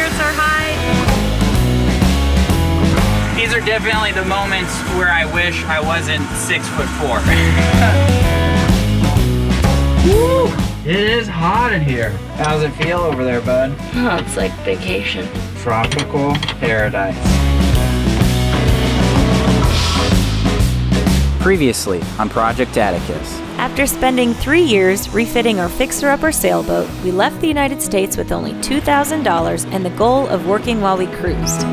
spirits are high. These are definitely the moments where I wish I wasn't 6'4". Woo! It is hot in here. How's it feel over there, bud? Oh, it's like vacation. Tropical paradise. Previously on Project Atticus. After spending 3 years refitting our fixer-upper sailboat, we left the United States with only $2,000 and the goal of working while we cruised.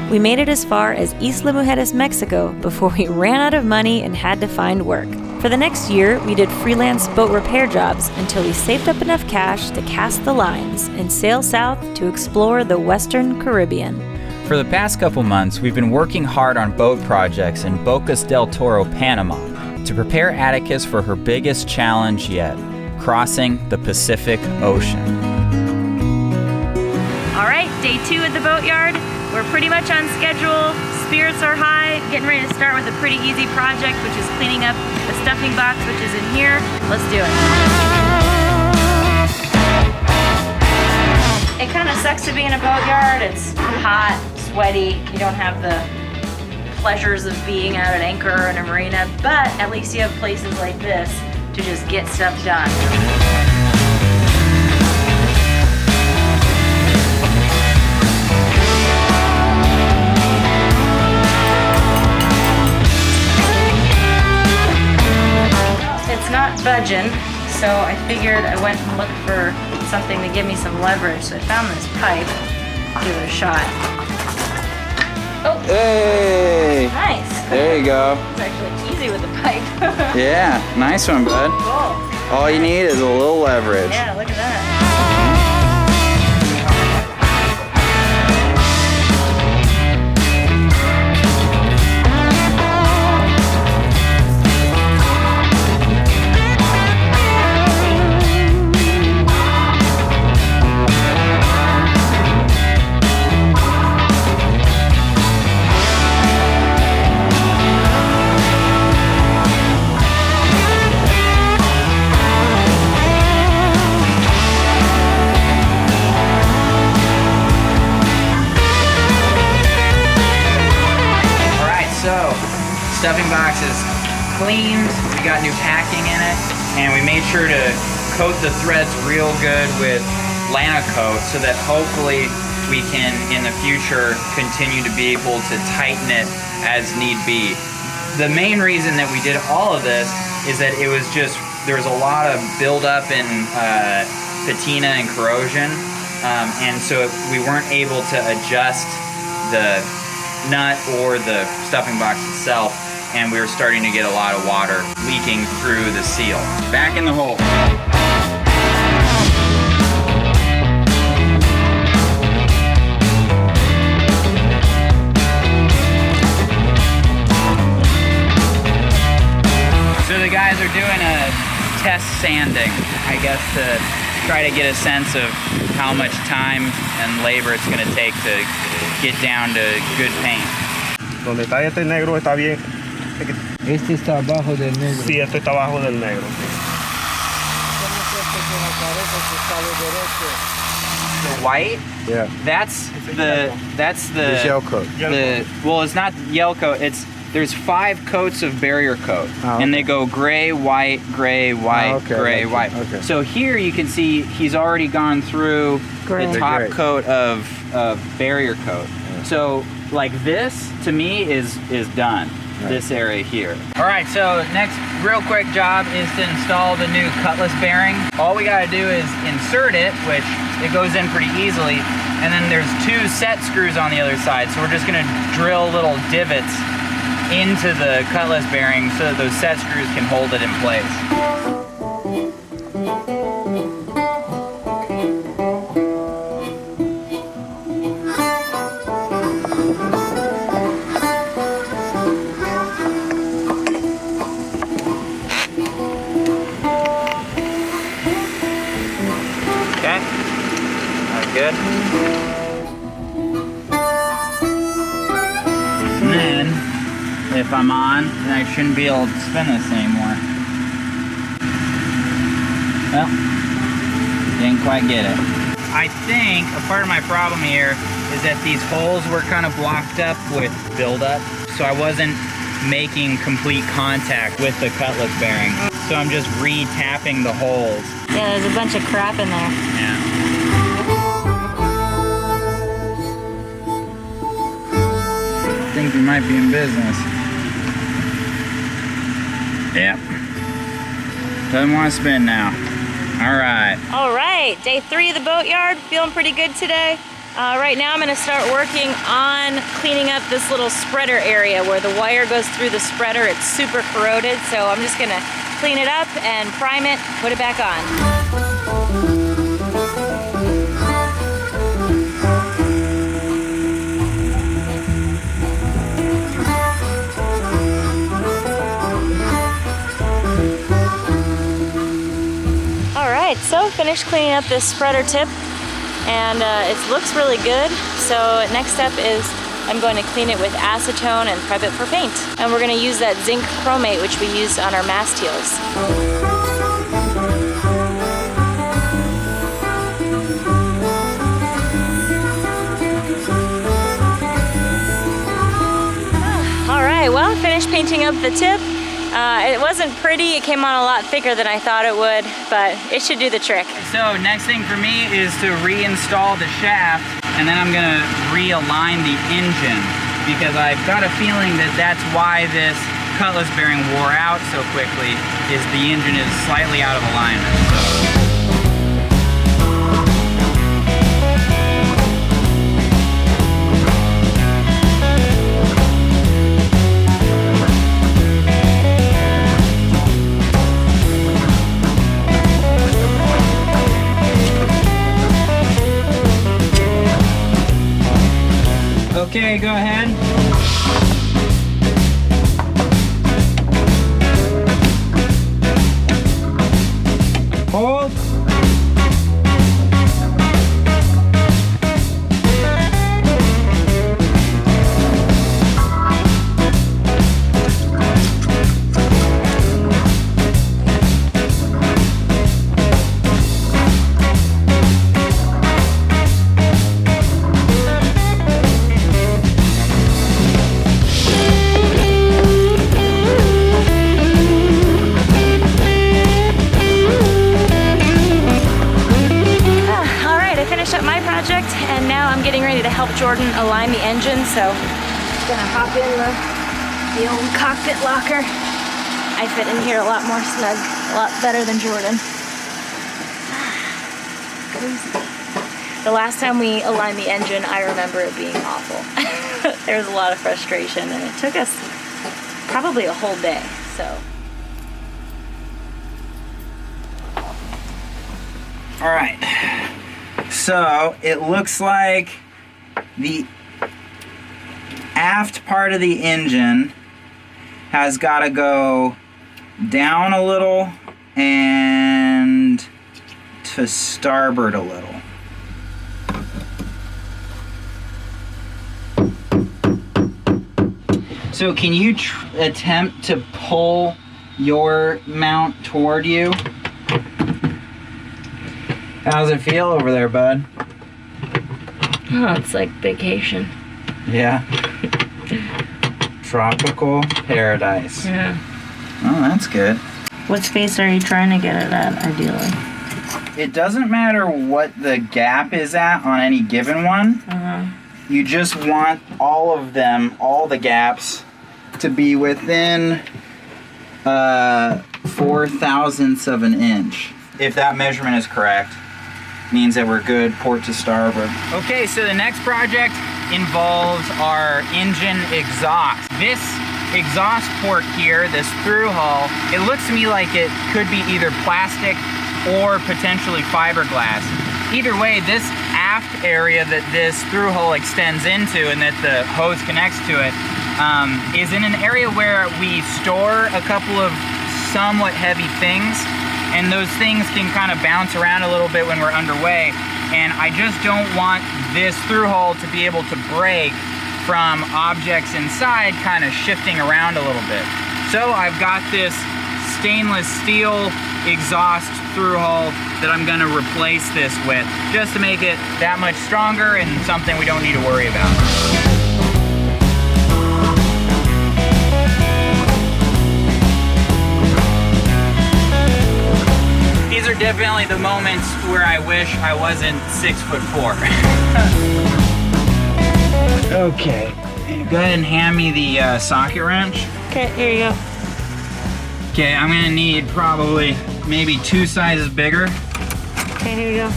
We made it as far as Isla Mujeres, Mexico, before we ran out of money and had to find work. For the next year, we did freelance boat repair jobs until we saved up enough cash to cast the lines and sail south to explore the Western Caribbean. For the past couple months, we've been working hard on boat projects in Bocas del Toro, Panama, to prepare Atticus for her biggest challenge yet, crossing the Pacific Ocean. All right, day 2 at the boatyard. We're pretty much on schedule. Spirits are high. Getting ready to start with a pretty easy project, which is cleaning up the stuffing box, which is in here. Let's do it. It kind of sucks to be in a boatyard. It's hot, sweaty. You don't have the pleasures of being out at anchor in a marina, but at least you have places like this to just get stuff done. It's not budging, so I figured I went and looked for something to give me some leverage. So I found this pipe. Give it a shot. Oh! Hey! Nice. There you go. It's actually easy with the pipe. Yeah, nice one, bud. Cool. All you need is a little leverage. Yeah, look at that. Stuffing box is cleaned, we got new packing in it, and we made sure to coat the threads real good with Lana coat so that hopefully we can, in the future, continue to be able to tighten it as need be. The main reason that we did all of this is that it was just, there was a lot of buildup in patina and corrosion, and so we weren't able to adjust the nut or the stuffing box itself, and we were starting to get a lot of water leaking through the seal. Back in the hole. So the guys are doing a test sanding, I guess, to try to get a sense of how much time and labor it's going to take to get down to good paint. Donde está este negro está bien. Este está abajo del negro. Sí, este está abajo del negro. The white? Yeah. That's the It's gel coat. Well, it's not yellow coat. There's 5 coats of barrier coat, okay. And they go gray, white, gray, white, okay, gray, white. Okay. So here you can see he's already gone through Gray. the top Gray. coat of barrier coat. Yeah. So like this to me is done. Right. This area here. All right, so next real quick job is to install the new Cutlass bearing. All we gotta do is insert it, which it goes in pretty easily, and then there's 2 set screws on the other side. So we're just gonna drill little divots into the Cutlass bearing so that those set screws can hold it in place. Okay, that's good. And then, if I'm on, then I shouldn't be able to spin this anymore. Well, didn't quite get it. I think a part of my problem here is that these holes were kind of blocked up with buildup, so I wasn't making complete contact with the Cutlass bearing. So I'm just re-tapping the holes. Yeah, there's a bunch of crap in there. Yeah. I think we might be in business. Yep. Doesn't want to spin now. All right. All right, day 3 of the boatyard. Feeling pretty good today. Right now I'm gonna start working on cleaning up this little spreader area where the wire goes through the spreader. It's super corroded, so I'm just gonna clean it up and prime it, put it back on. Alright, so finished cleaning up this spreader tip, and it looks really good. So next step is I'm going to clean it with acetone and prep it for paint. And we're going to use that zinc chromate which we used on our mast heels. Alright, well, I finished painting up the tip. It wasn't pretty, it came on a lot thicker than I thought it would, but it should do the trick. So next thing for me is to reinstall the shaft, and then I'm gonna realign the engine, because I've got a feeling that that's why this Cutlass bearing wore out so quickly, is the engine is slightly out of alignment. Okay, go ahead. Hold. And now I'm getting ready to help Jordan align the engine, so I'm gonna hop in the old cockpit locker. I fit in here a lot more snug, a lot better than Jordan. The last time we aligned the engine, I remember it being awful. There was a lot of frustration, and it took us probably a whole day, so. All right. So it looks like the aft part of the engine has got to go down a little and to starboard a little. So can you attempt to pull your mount toward you? How's it feel over there, bud? Oh, it's like vacation. Yeah. Tropical paradise. Yeah. Oh, that's good. What space are you trying to get it at, ideally? It doesn't matter what the gap is at on any given one. You just want all of them, all the gaps, to be within 4 thousandths of an inch. If that measurement is correct, means that we're good port to starboard. Okay, so the next project involves our engine exhaust. This exhaust port here, this through hull, it looks to me like it could be either plastic or potentially fiberglass. Either way, this aft area that this through hull extends into and that the hose connects to it is in an area where we store a couple of somewhat heavy things, and those things can kind of bounce around a little bit when we're underway, and I just don't want this through hull to be able to break from objects inside kind of shifting around a little bit. So I've got this stainless steel exhaust through hull that I'm gonna replace this with, just to make it that much stronger and something we don't need to worry about. These are definitely the moments where I wish I wasn't 6'4". Okay, go ahead and hand me the socket wrench. Okay, here you go. Okay, I'm gonna need probably maybe 2 sizes bigger. Okay, here you go.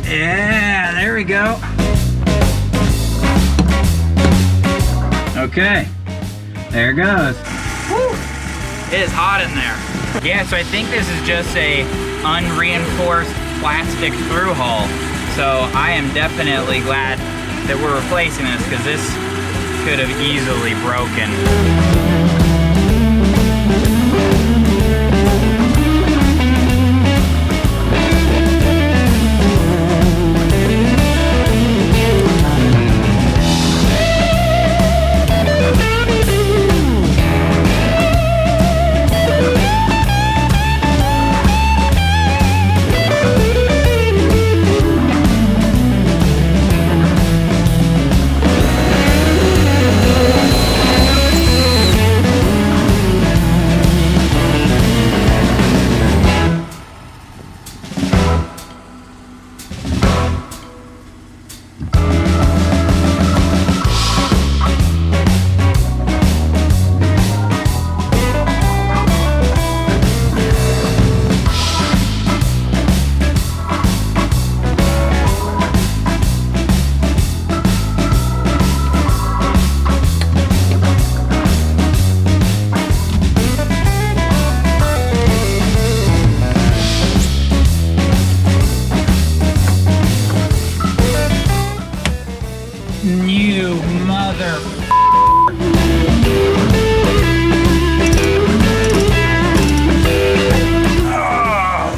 Yeah, there we go. Okay, there it goes. Woo. It is hot in there. Yeah, so I think this is just a unreinforced plastic through hull. So I am definitely glad that we're replacing this, because this could have easily broken. You mother.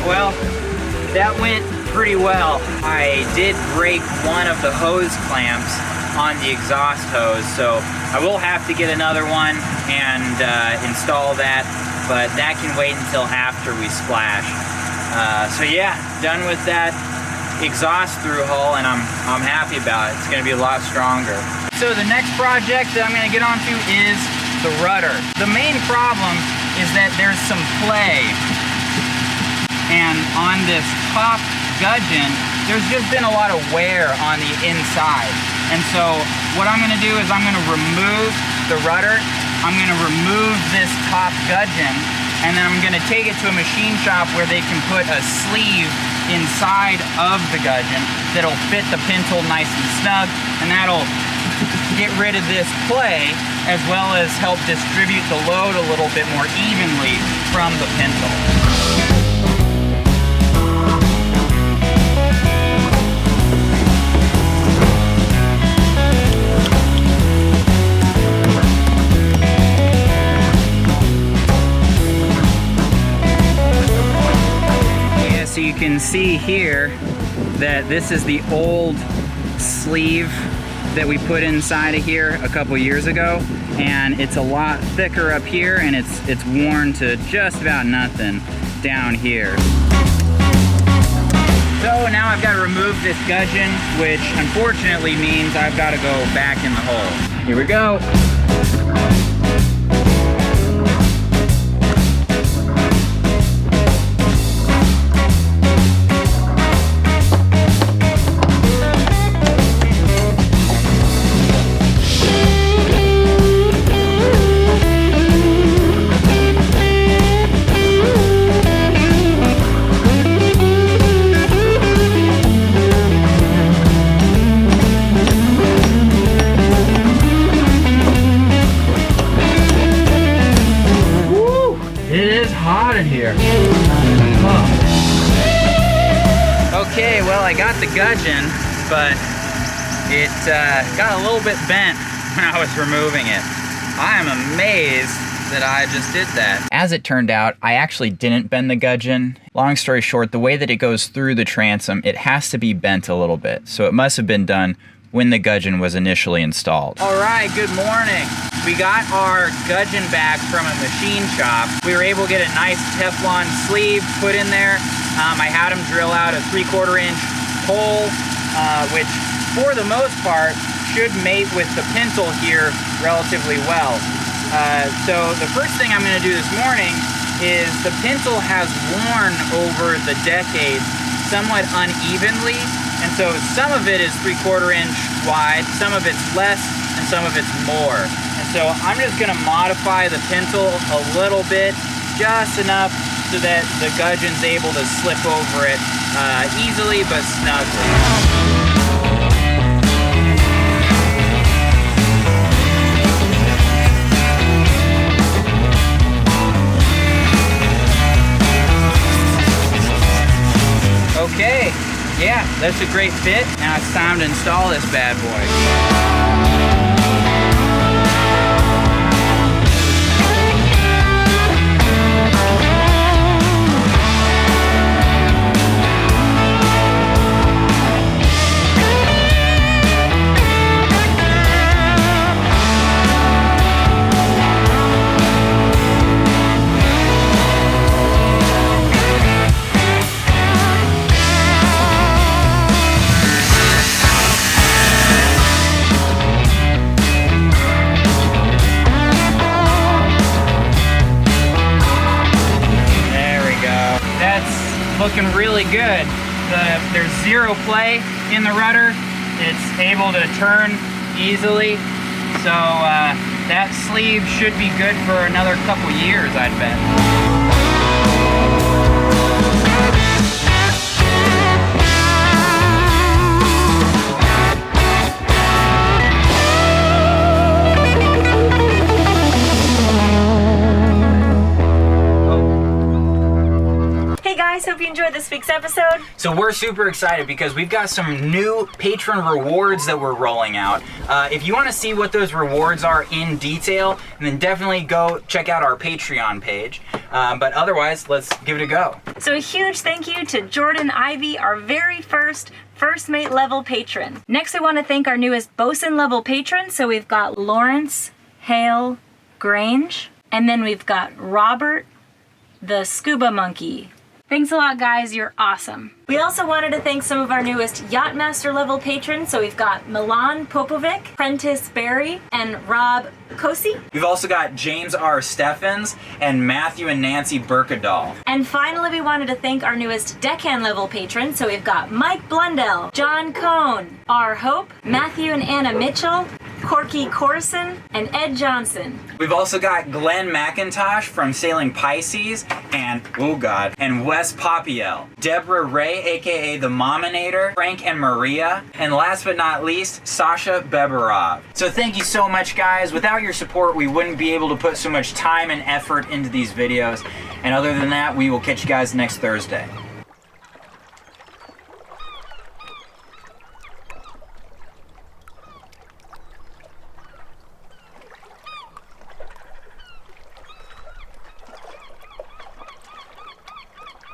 Well, that went pretty well. I did break one of the hose clamps on the exhaust hose, so I will have to get another one and install that, but that can wait until after we splash. So yeah, done with that exhaust through hull, and I'm happy about it. It's going to be a lot stronger. So the next project that I'm going to get onto is the rudder. The main problem is that there's some play, and on this top gudgeon there's just been a lot of wear on the inside. And so what I'm going to do is I'm going to remove the rudder, I'm going to remove this top gudgeon, and then I'm going to take it to a machine shop where they can put a sleeve inside of the gudgeon that'll fit the pintle nice and snug, and that'll get rid of this play, as well as help distribute the load a little bit more evenly from the pintle. So you can see here that this is the old sleeve that we put inside of here a couple years ago, and it's a lot thicker up here, and it's worn to just about nothing down here. So now I've got to remove this gudgeon, which unfortunately means I've got to go back in the hole. Here we go. Okay, well, I got the gudgeon, but it got a little bit bent when I was removing it. I am amazed that I just did that. As it turned out, I actually didn't bend the gudgeon. Long story short, the way that it goes through the transom, it has to be bent a little bit. So it must have been done when the gudgeon was initially installed. All right, good morning. We got our gudgeon back from a machine shop. We were able to get a nice Teflon sleeve put in there. I had them drill out a 3/4 inch hole, which for the most part should mate with the pintle here relatively well. So the first thing I'm gonna do this morning is the pintle has worn over the decades somewhat unevenly, and so some of it is 3/4 inch wide, some of it's less, and some of it's more. And so I'm just gonna modify the pintle a little bit, just enough so that the gudgeon's able to slip over it easily but snugly. Okay, yeah, that's a great fit. Now it's time to install this bad boy. Looking really good. There's zero play in the rudder. It's able to turn easily. So that sleeve should be good for another couple years, I'd bet. Hope you enjoyed this week's episode. So we're super excited because we've got some new Patron rewards that we're rolling out. If you want to see what those rewards are in detail, then definitely go check out our Patreon page. But otherwise, let's give it a go. So a huge thank you to Jordan Ivy, our very first mate level patron. Next, I want to thank our newest bosun level patron. So we've got Lawrence Hale Grange, and then we've got Robert the Scuba Monkey. Thanks a lot, guys. You're awesome. We also wanted to thank some of our newest Yachtmaster level patrons. So we've got Milan Popovic, Prentice Barry, and Rob Kosi. We've also got James R. Steffens and Matthew and Nancy Burkadal. And finally, we wanted to thank our newest Deckhand level patrons. So we've got Mike Blundell, John Cohn, R. Hope, Matthew and Anna Mitchell, Corky Corson, and Ed Johnson. We've also got Glenn McIntosh from Sailing Pisces, and, oh God, and Wes Popiel, Deborah Ray, aka the Mominator, Frank and Maria, and last but not least, Sasha Beberov. So thank you so much, guys. Without your support, we wouldn't be able to put so much time and effort into these videos. And other than that, we will catch you guys next Thursday.